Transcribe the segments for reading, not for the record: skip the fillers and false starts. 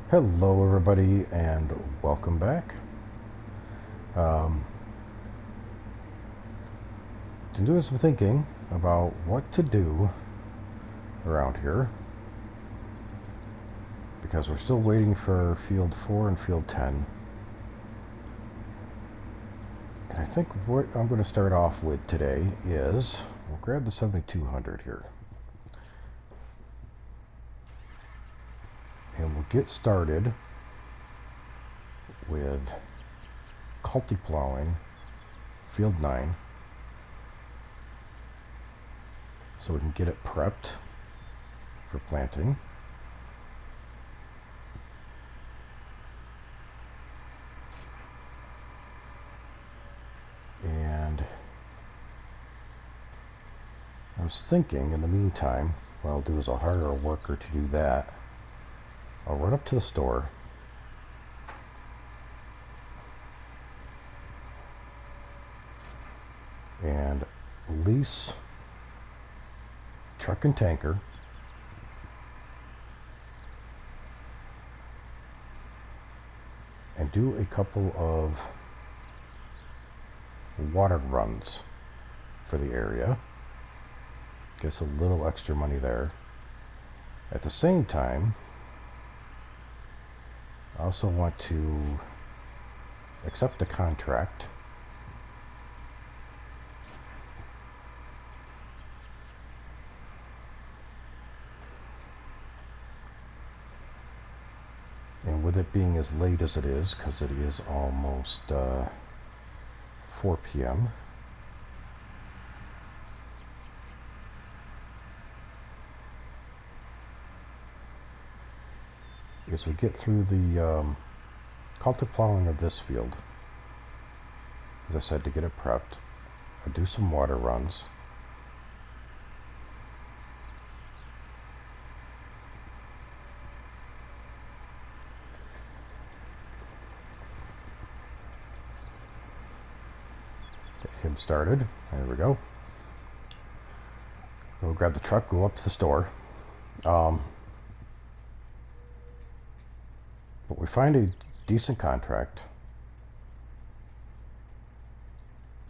Hello everybody and welcome back. Um, been doing some thinking about what to do around here because we're still waiting for Field 4 and Field 10. And I think what I'm going to start off with today is, we'll grab the 7200 here. And we'll get started with culti plowing Field 9 so we can get it prepped for planting. And I was thinking, in the meantime, what I'll do is I'll hire a worker to do that. I'll run up to the store and lease truck and tanker and do a couple of water runs for the area. Gets a little extra money there. At the same time, I also want to accept a contract and with it being as late as it is, because it is almost 4 p.m. as we get through the culti plowing of this field, as I said, to get it prepped, I do some water runs. Get him started. There we go. We'll grab the truck, go up to the store. But we find a decent contract.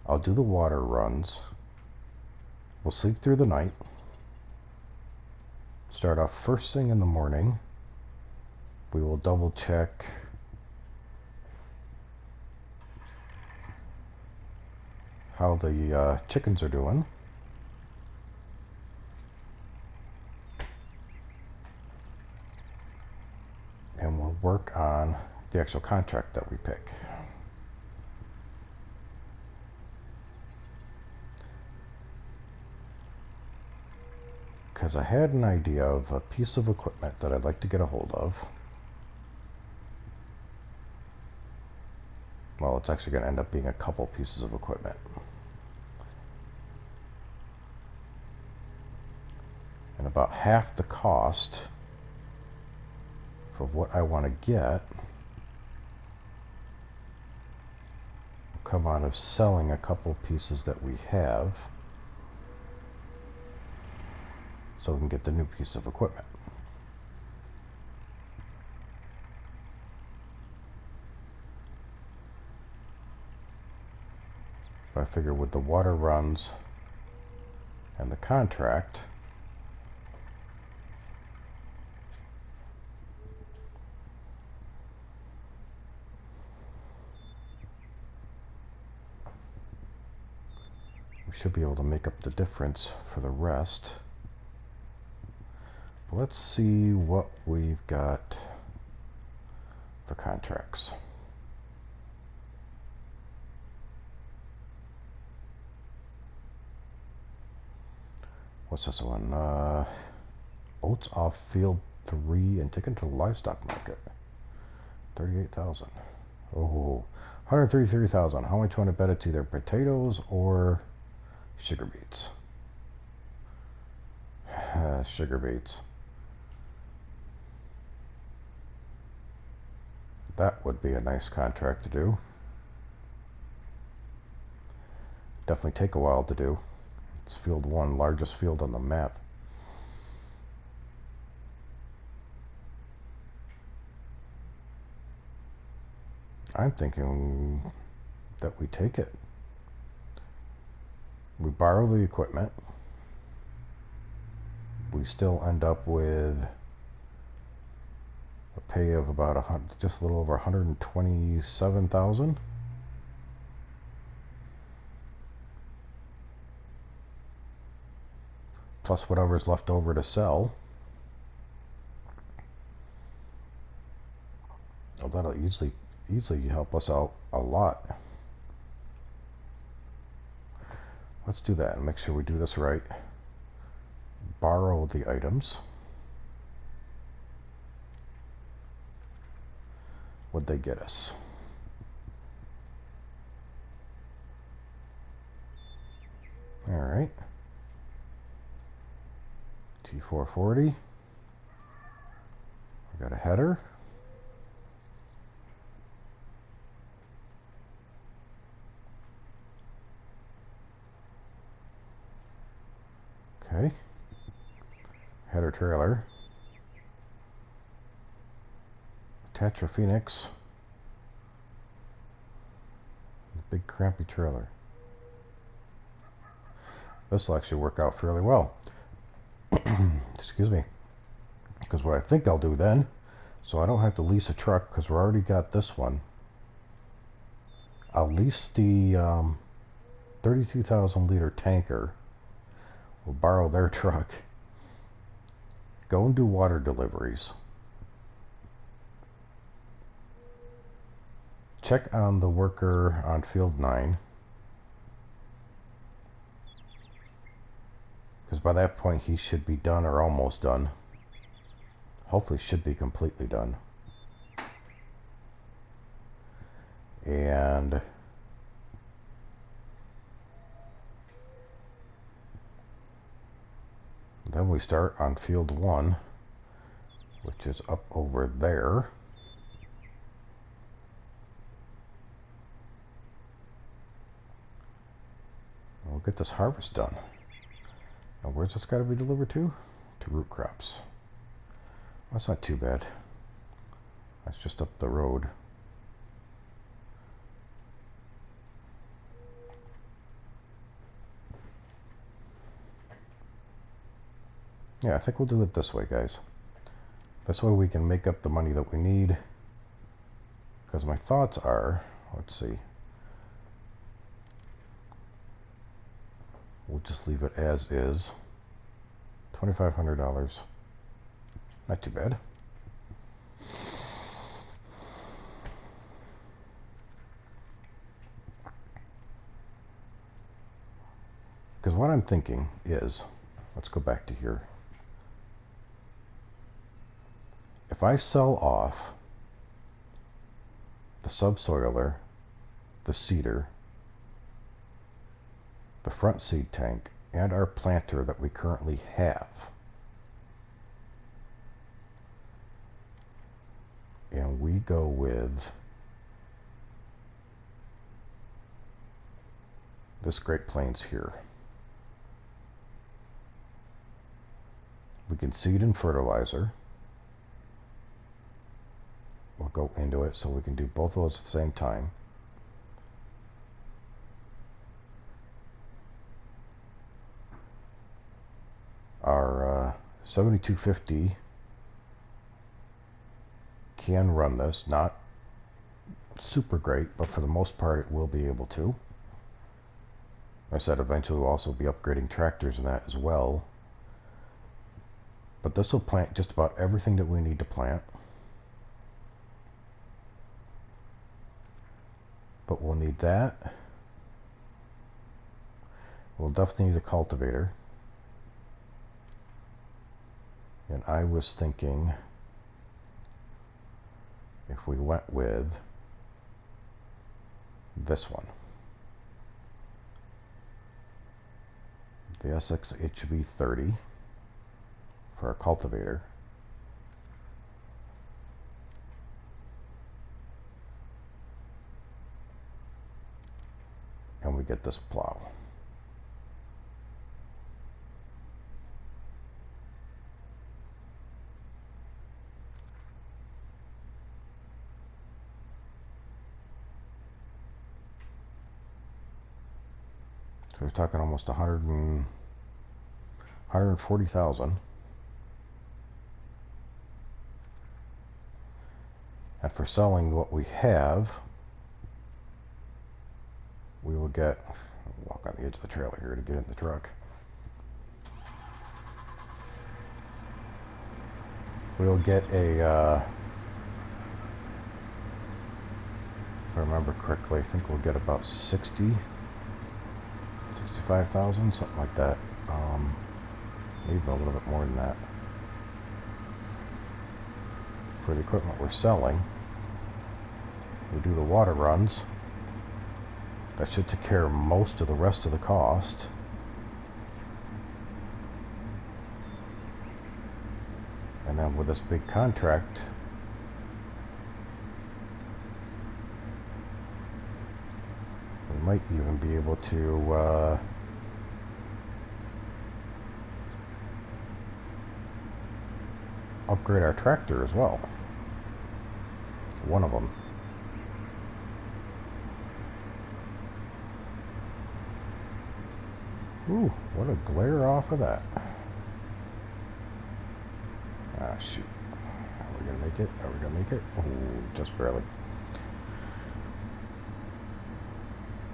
I'll do the water runs. We'll sleep through the night. Start off first thing in the morning. We will double check how the chickens are doing. And we'll work on the actual contract that we pick. Because I had an idea of a piece of equipment that I'd like to get a hold of. Well, it's actually going to end up being a couple pieces of equipment. And about half the cost for what I want to get will come out of selling a couple pieces that we have so we can get the new piece of equipment. But I figure with the water runs and the contract, we should be able to make up the difference for the rest. But let's see what we've got for contracts. What's this one? Oats off field 3 and taken to the livestock market. 38,000. Oh, 133,000. How much want to bet it's either potatoes or sugar beets? Sugar beets. That would be a nice contract to do. Definitely take a while to do. It's field 1, largest field on the map. I'm thinking that we take it. We borrow the equipment. We still end up with a pay of about just a little over 127,000. Plus whatever's left over to sell. Oh, that'll easily help us out a lot. Let's do that and make sure we do this right. Borrow the items. What'd they get us? All right. T440. We got a header. Okay. Header trailer. Tetra Phoenix. Big crampy trailer. This will actually work out fairly well. Excuse me. Because what I think I'll do then, so I don't have to lease a truck because we already got this one. I'll lease the 32,000 liter tanker. We'll borrow their truck. Go and do water deliveries. Check on the worker on field 9. Because by that point he should be done or almost done. Hopefully should be completely done. And then we start on field 1, which is up over there. We'll get this harvest done. Now where's this got to be delivered to? To root crops. That's not too bad. That's just up the road. Yeah, I think we'll do it this way, guys. This way we can make up the money that we need. Because my thoughts are, let's see. We'll just leave it as is. $2,500. Not too bad. Because what I'm thinking is, let's go back to here. If I sell off the subsoiler, the seeder, the front seed tank, and our planter that we currently have, and we go with this Great Plains here, we can seed and fertilizer. We'll go into it so we can do both of those at the same time. Our 7250 can run this, not super great, but for the most part it will be able to. I said eventually we'll also be upgrading tractors and that as well. But this will plant just about everything that we need to plant. But we'll need that. We'll definitely need a cultivator. And I was thinking if we went with this one, the SXHV30 for a cultivator. And we get this plow. So we're talking almost 140,000. And for selling what we have, we will get, walk on the edge of the trailer here to get in the truck. We'll get a, if I remember correctly, I think we'll get about 65,000, something like that. Maybe a little bit more than that. For the equipment we're selling, we do the water runs. That should take care of most of the rest of the cost. And then with this big contract, we might even be able to upgrade our tractor as well. One of them. Ooh, what a glare off of that. Ah, shoot. Are we gonna make it? Are we gonna make it? Oh, just barely.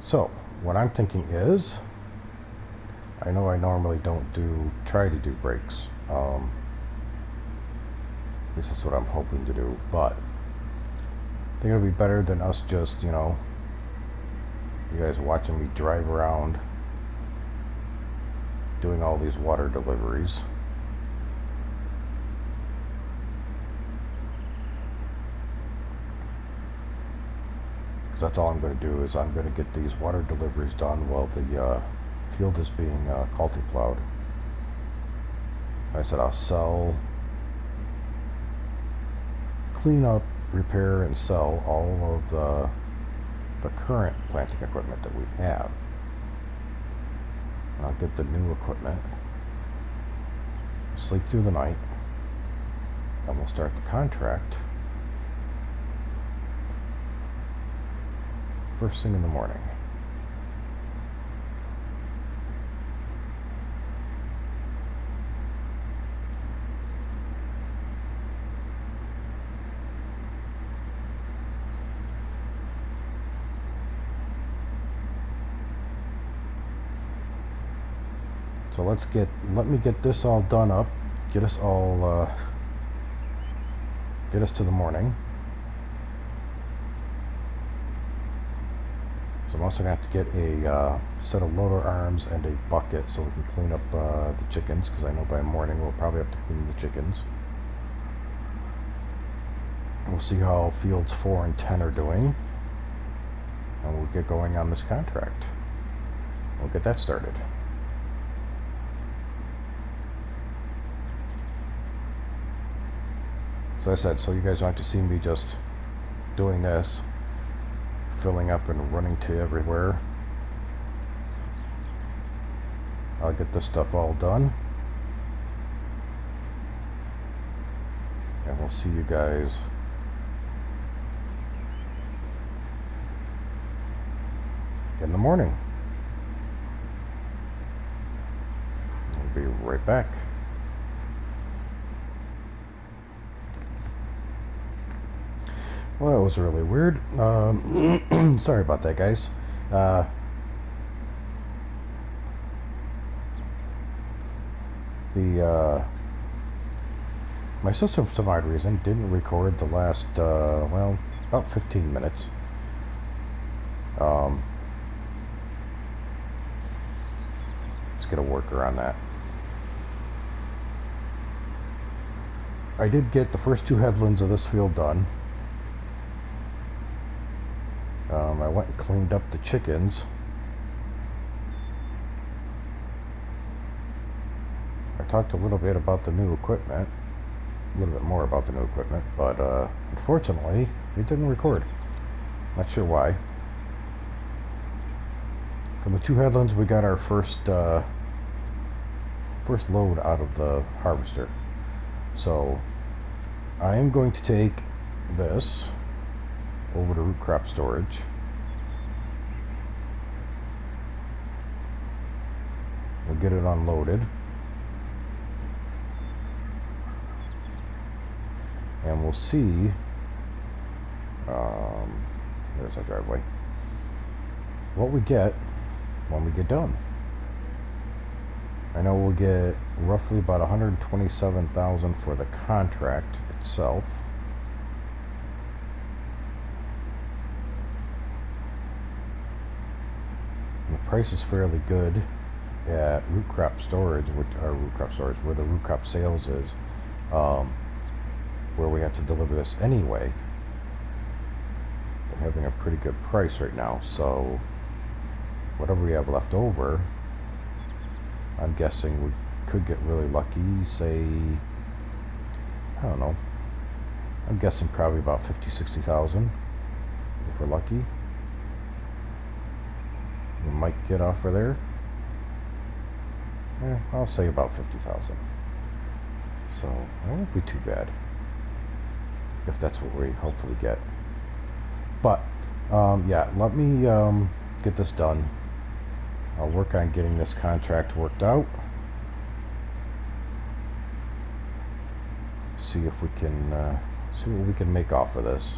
So, what I'm thinking is, I know I normally don't try to do brakes. This is what I'm hoping to do, but I think it'll be better than us just, you know, you guys watching me drive around doing all these water deliveries. Because that's all I'm going to do is I'm going to get these water deliveries done while the field is being culti plowed. Like I said, I'll sell, clean up, repair, and sell all of the current planting equipment that we have. I'll get the new equipment, sleep through the night, and we'll start the contract first thing in the morning. So let me get this all done up, get us all, get us to the morning. So I'm also going to have to get a set of loader arms and a bucket so we can clean up the chickens, because I know by morning we'll probably have to clean the chickens. We'll see how fields 4 and 10 are doing, and we'll get going on this contract. We'll get that started. So I said, so you guys don't have to see me just doing this, filling up and running to everywhere. I'll get this stuff all done, and we'll see you guys in the morning. We'll be right back. Well, that was really weird. Sorry about that, guys. My system, for some odd reason, didn't record the last, well, about 15 minutes. Let's get a worker on that. I did get the first 2 headlands of this field done. I went and cleaned up the chickens. I talked a little bit about the new equipment, a little bit more about the new equipment, but unfortunately it didn't record. Not sure why. From the 2 headlands we got our first load out of the harvester. So I am going to take this over to root crop storage. get it unloaded. And we'll see, there's our driveway, what we get when we get done. I know we'll get roughly about $127,000 for the contract itself. And the price is fairly good at root crop storage, where the root crop sales is, where we have to deliver this anyway. They're having a pretty good price right now, so whatever we have left over, I'm guessing we could get really lucky, say, I don't know, I'm guessing probably about 50-60,000 if we're lucky. We might get off of there. I'll say about 50,000. So it won't be too bad if that's what we hopefully get. But yeah, let me get this done. I'll work on getting this contract worked out. See if we can see what we can make off of this.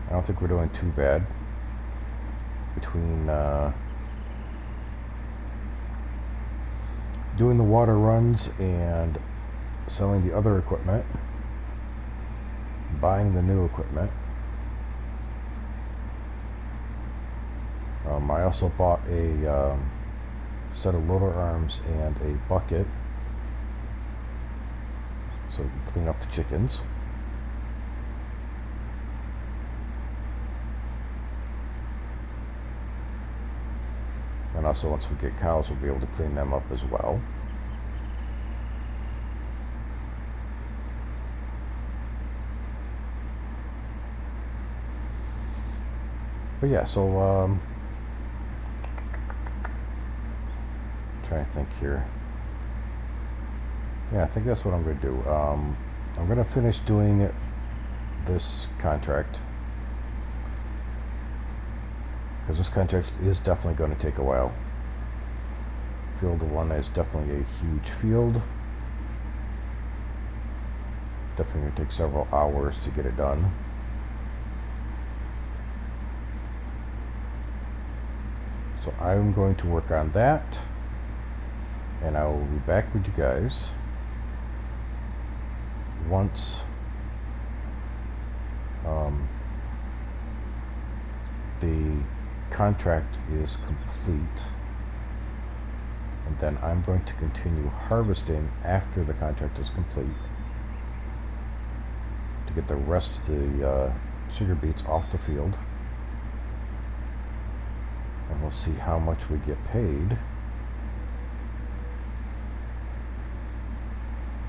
I don't think we're doing too bad between doing the water runs and selling the other equipment, buying the new equipment. I also bought a set of loader arms and a bucket so we can clean up the chickens. And also, once we get cows, we'll be able to clean them up as well. But yeah, so trying to think here. Yeah, I think that's what I'm going to do. I'm going to finish doing this contract, because this contract is definitely going to take a while. Field 1 is definitely a huge field. Definitely going to take several hours to get it done. So I'm going to work on that, and I will be back with you guys once the contract is complete, and then I'm going to continue harvesting after the contract is complete to get the rest of the sugar beets off the field, and we'll see how much we get paid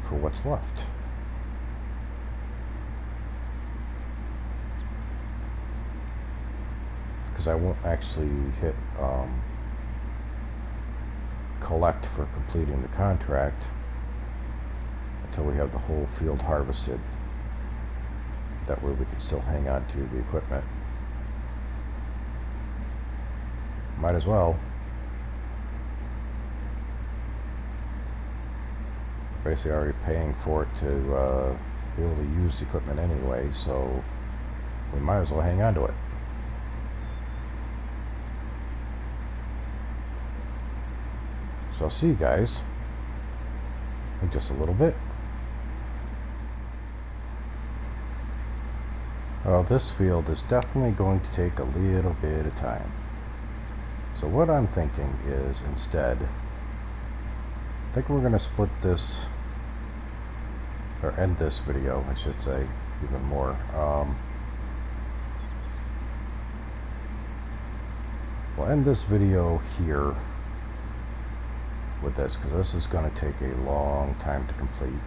for what's left. Because I won't actually hit collect for completing the contract until we have the whole field harvested. That way we can still hang on to the equipment. Might as well. Basically already paying for it to be able to use the equipment anyway, so we might as well hang on to it. So I'll see you guys in just a little bit. Well, this field is definitely going to take a little bit of time. So what I'm thinking is, instead, I think we're going to split this, or end this video, I should say, even more. We'll end this video here with this, because this is going to take a long time to complete,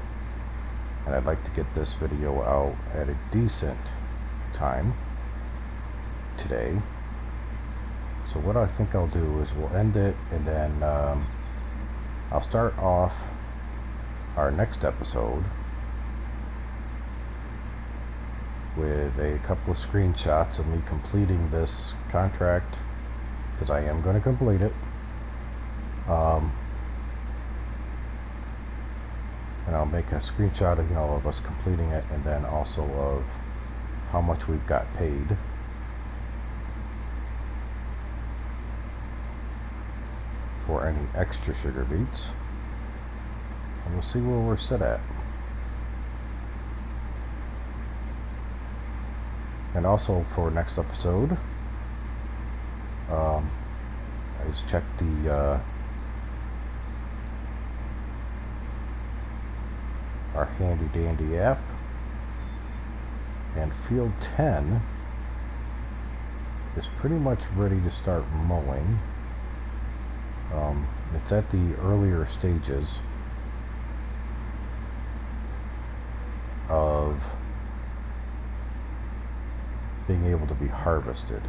and I'd like to get this video out at a decent time today. So what I think I'll do is we'll end it, and then I'll start off our next episode with a couple of screenshots of me completing this contract, because I am going to complete it. And I'll make a screenshot of, of us completing it, and then also of how much we've got paid. For any extra sugar beets. And we'll see where we're set at. And also for next episode, I just checked the our handy dandy app, and field 10 is pretty much ready to start mowing. It's at the earlier stages of being able to be harvested.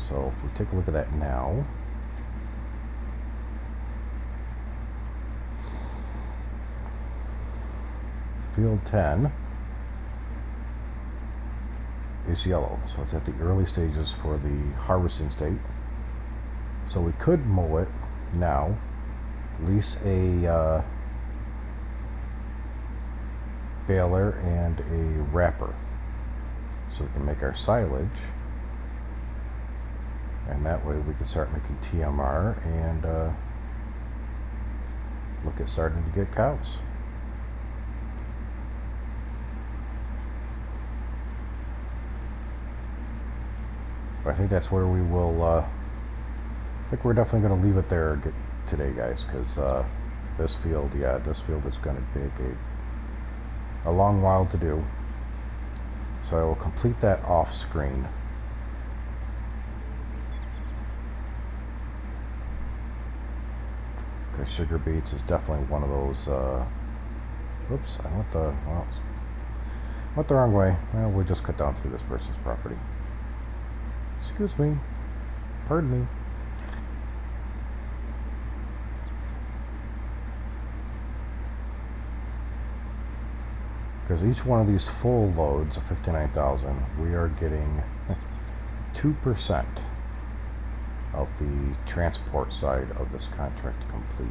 So if we take a look at that now, field 10 is yellow, so it's at the early stages for the harvesting state. So we could mow it now, lease a baler and a wrapper, so we can make our silage, and that way we can start making TMR and look at starting to get cows. I think that's where we will I think we're definitely going to leave it there today, guys, because this field is going to take a long while to do. So I will complete that off screen. Because sugar beets is definitely one of those, oops, I went the wrong way. Well, we'll just cut down through this person's property. Excuse me. Pardon me. Because each one of these full loads of 59,000, we are getting 2% of the transport side of this contract complete.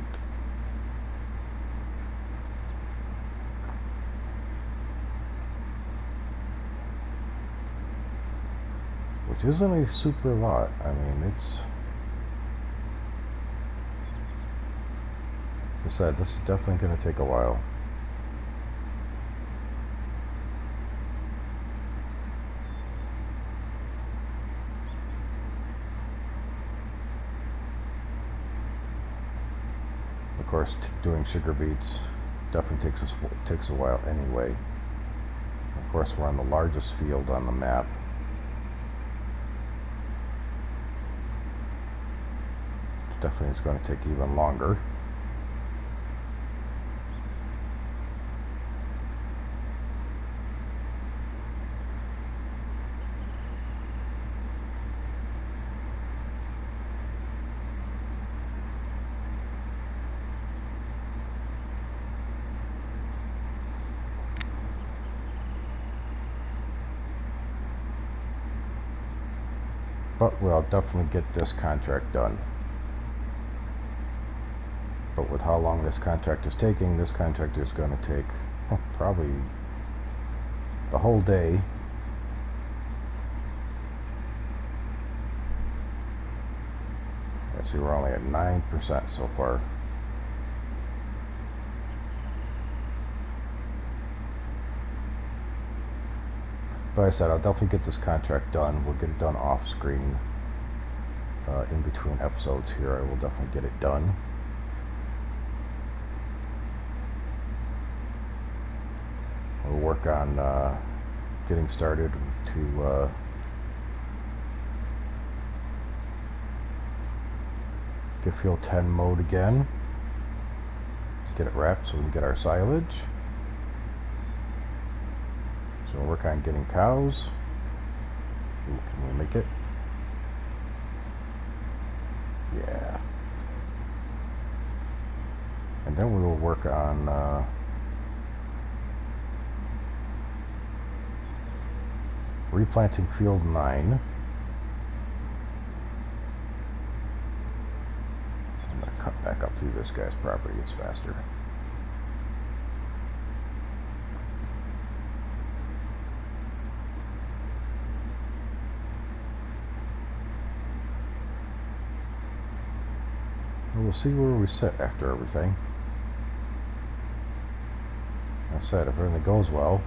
Which isn't a super lot. I mean, it's, like I said, this is definitely going to take a while. Of course, doing sugar beets definitely takes a while anyway. Of course, we're on the largest field on the map. Definitely is going to take even longer. But we'll definitely get this contract done. But with how long this contract is taking, this contract is going to take probably the whole day. Let's see, we're only at 9% so far. But like I said, I'll definitely get this contract done. We'll get it done off screen. In between episodes here, I will definitely get it done. We'll work on getting started to get field 10 mowed again. Get it wrapped so we can get our silage. So we'll work on getting cows. Ooh, can we make it? Yeah. And then we will work on replanting field 9. through this guy's property, it's faster. And we'll see where we sit after everything. Like I said, if everything goes well,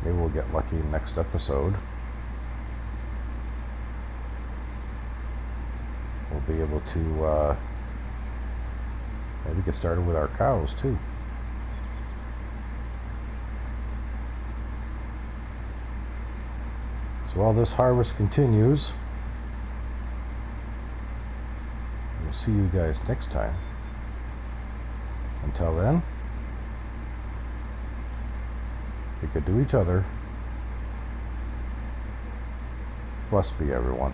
maybe we'll get lucky next episode. We'll be able to maybe get started with our cows too. So while this harvest continues, we'll see you guys next time. Until then, be good to each other. Blessed be everyone.